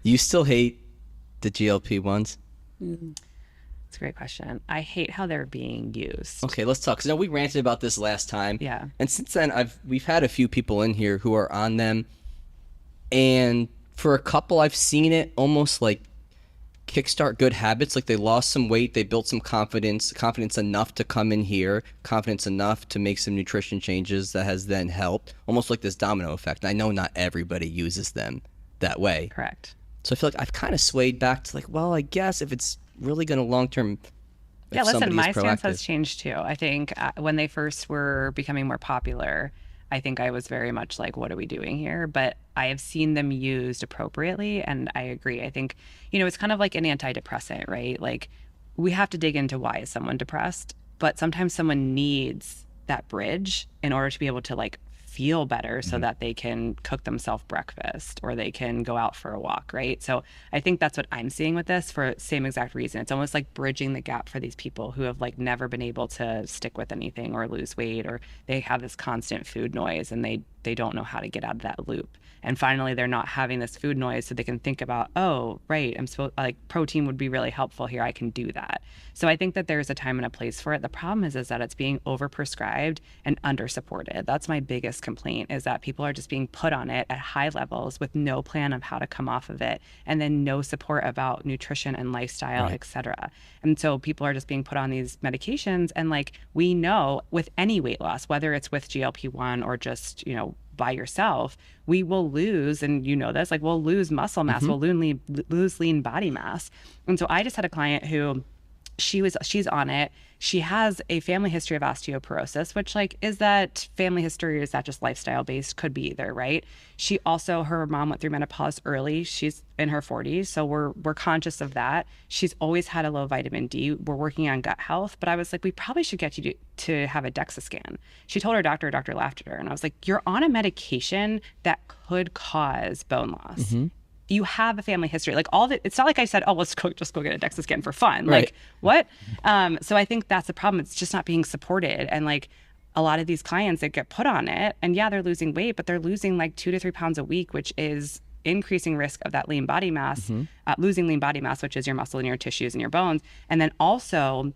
You still hate the GLP-1s? It's a great question. I hate how they're being used. Okay, let's talk. 'Cause, we ranted about this last time, Yeah. and since then we've had a few people in here who are on them, and for a couple I've seen it almost like kickstart good habits. Like they lost some weight, they built some confidence enough to come in here, confidence enough to make some nutrition changes that has then helped, almost like this domino effect. And I know not everybody uses them that way. Correct. So I feel like I've kind of swayed back to like, well, I guess if it's really going to long term, Yeah, if listen, somebody is my stance has proactive. changed too. I think when they first were becoming more popular, I think I was very much like, what are we doing here? But I have seen them used appropriately, and I agree. I think, it's kind of like an antidepressant, right? Like we have to dig into why is someone depressed, but sometimes someone needs that bridge in order to be able to like feel better so that they can cook themselves breakfast or they can go out for a walk, right? So I think that's what I'm seeing with this for same exact reason. It's almost like bridging the gap for these people who have like never been able to stick with anything or lose weight, or they have this constant food noise and they don't know how to get out of that loop. And finally they're not having this food noise, so they can think about, oh right, I'm supposed, like, protein would be really helpful here, I can do that. So I think that there's a time and a place for it. The problem is that it's being overprescribed and under supported. That's my biggest complaint, is that people are just being put on it at high levels with no plan of how to come off of it, and then no support about nutrition and lifestyle, Right. etc. And so people are just being put on these medications, and like we know with any weight loss, whether it's with GLP-1 or just, by yourself, we will lose, and this, like we'll lose muscle mass, Mm-hmm. we'll lose lean body mass. And so I just had a client who she's on it. She has a family history of osteoporosis, which, like, is that family history or is that just lifestyle based? Could be either, right? She also, her mom went through menopause early. She's in her 40s, so we're conscious of that. She's always had a low vitamin D. We're working on gut health, but I was like, we probably should get you to have a DEXA scan. She told her doctor laughed at her, and I was like, you're on a medication that could cause bone loss. Mm-hmm. You have a family history, like all of it. It's not like I said, oh, just go get a DEXA scan for fun. Right. Like what? So I think that's the problem. It's just not being supported. And like a lot of these clients that get put on it, and yeah, they're losing weight, but they're losing like 2 to 3 pounds a week, which is increasing risk of that lean body mass, Mm-hmm. losing lean body mass, which is your muscle and your tissues and your bones. And then also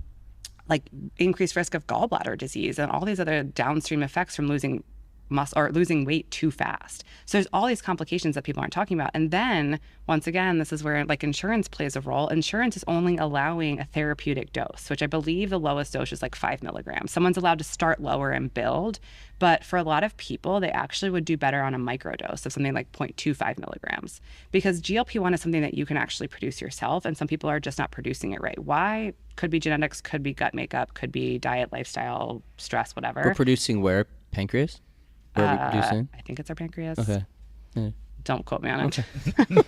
like increased risk of gallbladder disease and all these other downstream effects from losing muscle or losing weight too fast. So there's all these complications that people aren't talking about. And then once again, this is where like insurance plays a role. Insurance is only allowing a therapeutic dose, which I believe the lowest dose is like 5 milligrams. Someone's allowed to start lower and build, but for a lot of people, they actually would do better on a microdose of something like 0.25 milligrams, because GLP-1 is something that you can actually produce yourself, and some people are just not producing it right. Why? Could be genetics, could be gut makeup, could be diet, lifestyle, stress, We're whatever. producing where? Pancreas? Where are we producing? I think it's our pancreas. Okay. Yeah. Don't quote me on it.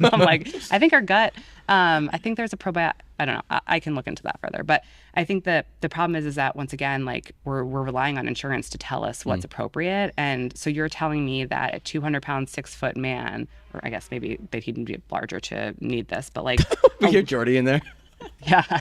I'm like, I think our gut, I think there's a probiotic. I don't know. I can look into that further. But I think that the problem is that once again, like we're relying on insurance to tell us what's appropriate. And so you're telling me that a 200-pound, 6-foot man, or I guess maybe that he'd be larger to need this, but like, We hear Jordy in there. yeah,